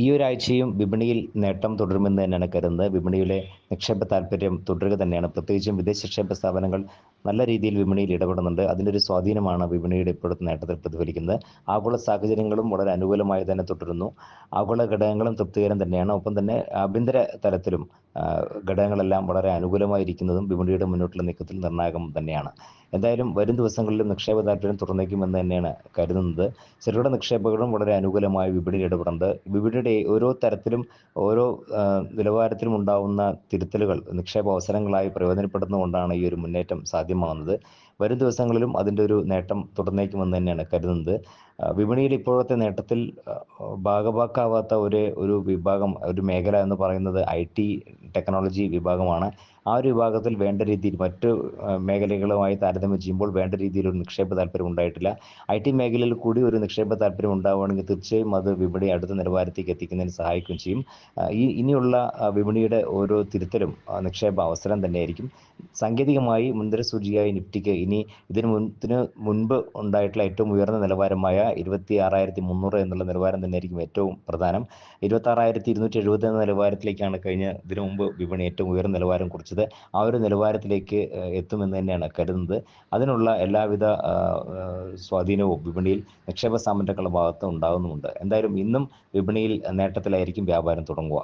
ഈ ഒരാഴ്ചയും വിപണിയിൽ നേട്ടം തുടരുമെന്ന് തന്നെയാണ് കരുതുന്നത്. വിപണിയിലെ നിക്ഷേപ താല്പര്യം തുടരുക തന്നെയാണ്. പ്രത്യേകിച്ചും വിദേശ നിക്ഷേപ സ്ഥാപനങ്ങൾ നല്ല രീതിയിൽ വിപണിയിൽ ഇടപെടുന്നുണ്ട്. അതിൻ്റെ ഒരു സ്വാധീനമാണ് വിപണിയുടെ ഇപ്പോഴത്തെ നേട്ടത്തിൽ പ്രതിഫലിക്കുന്നത്. ആഗോള സാഹചര്യങ്ങളും വളരെ അനുകൂലമായി തന്നെ തുടരുന്നു. ആഗോള ഘടകങ്ങളും തൃപ്തികരം തന്നെയാണ്. ഒപ്പം തന്നെ ആഭ്യന്തര തലത്തിലും ഘടകങ്ങളെല്ലാം വളരെ അനുകൂലമായിരിക്കുന്നതും വിപണിയുടെ മുന്നോട്ടുള്ള നീക്കത്തിൽ നിർണായകം തന്നെയാണ്. എന്തായാലും വരും ദിവസങ്ങളിലും നിക്ഷേപ താല്പര്യം തുറന്നേക്കുമെന്ന് തന്നെയാണ് കരുതുന്നത്. ചെറുകിട നിക്ഷേപകരും വളരെ അനുകൂലമായി വിപണിയിൽ ഇടപെടുന്നുണ്ട്. വിപണിയുടെ ഓരോ തരത്തിലും ഓരോ നിലവാരത്തിലും ഉണ്ടാവുന്ന തിരുത്തലുകൾ നിക്ഷേപ അവസരങ്ങളായി പ്രയോജനപ്പെടുന്നതുകൊണ്ടാണ് ഈ ഒരു മുന്നേറ്റം സാധ്യമാകുന്നത്. വരും ദിവസങ്ങളിലും അതിൻ്റെ ഒരു നേട്ടം തുടർന്നേക്കുമെന്ന് തന്നെയാണ് കരുതുന്നത്. വിപണിയിൽ ഇപ്പോഴത്തെ നേട്ടത്തിൽ ഭാഗഭാക്കാവാത്ത ഒരു വിഭാഗം, ഒരു മേഖല എന്ന് പറയുന്നത് IT ടെക്നോളജി വിഭാഗമാണ്. ആ ഒരു വിഭാഗത്തിൽ വേണ്ട രീതിയിൽ മറ്റ് മേഖലകളുമായി താരതമ്യം ചെയ്യുമ്പോൾ വേണ്ട രീതിയിൽ ഒരു നിക്ഷേപ താല്പര്യം ഉണ്ടായിട്ടില്ല. IT മേഖലയിൽ കൂടി ഒരു നിക്ഷേപ താല്പര്യം ഉണ്ടാവുകയാണെങ്കിൽ തീർച്ചയായും അത് വിപണി അടുത്ത നിലവാരത്തേക്ക് എത്തിക്കുന്നതിന് സഹായിക്കുകയും ചെയ്യും. ഇനിയുള്ള വിപണിയുടെ ഓരോ തിരുത്തലും നിക്ഷേപ അവസരം തന്നെയായിരിക്കും. സാങ്കേതികമായി മുൻനിര സൂചികയായി നിഫ്റ്റിക്ക് ഇനി ഇതിന് മുൻപ് ഉണ്ടായിട്ടുള്ള ഏറ്റവും ഉയർന്ന നിലവാരമായ 26,300 എന്നുള്ള നിലവാരം തന്നെയായിരിക്കും ഏറ്റവും പ്രധാനം. 26,270 എന്ന നിലവാരത്തിലേക്കാണ് ഇതിനു മുമ്പ് വിപണി ഏറ്റവും ഉയർന്ന നിലവാരം കുറിച്ചത്. ആ ഒരു നിലവാരത്തിലേക്ക് എത്തുമെന്ന് തന്നെയാണ് കരുതുന്നത്. അതിനുള്ള എല്ലാവിധ സ്വാധീനവും വിപണിയിൽ നിക്ഷേപ സ്ഥാപനങ്ങളുടെ ഭാഗത്ത് ഉണ്ടാകുന്നുമുണ്ട്. എന്തായാലും ഇന്നും വിപണിയിൽ നേട്ടത്തിലായിരിക്കും വ്യാപാരം തുടങ്ങുക.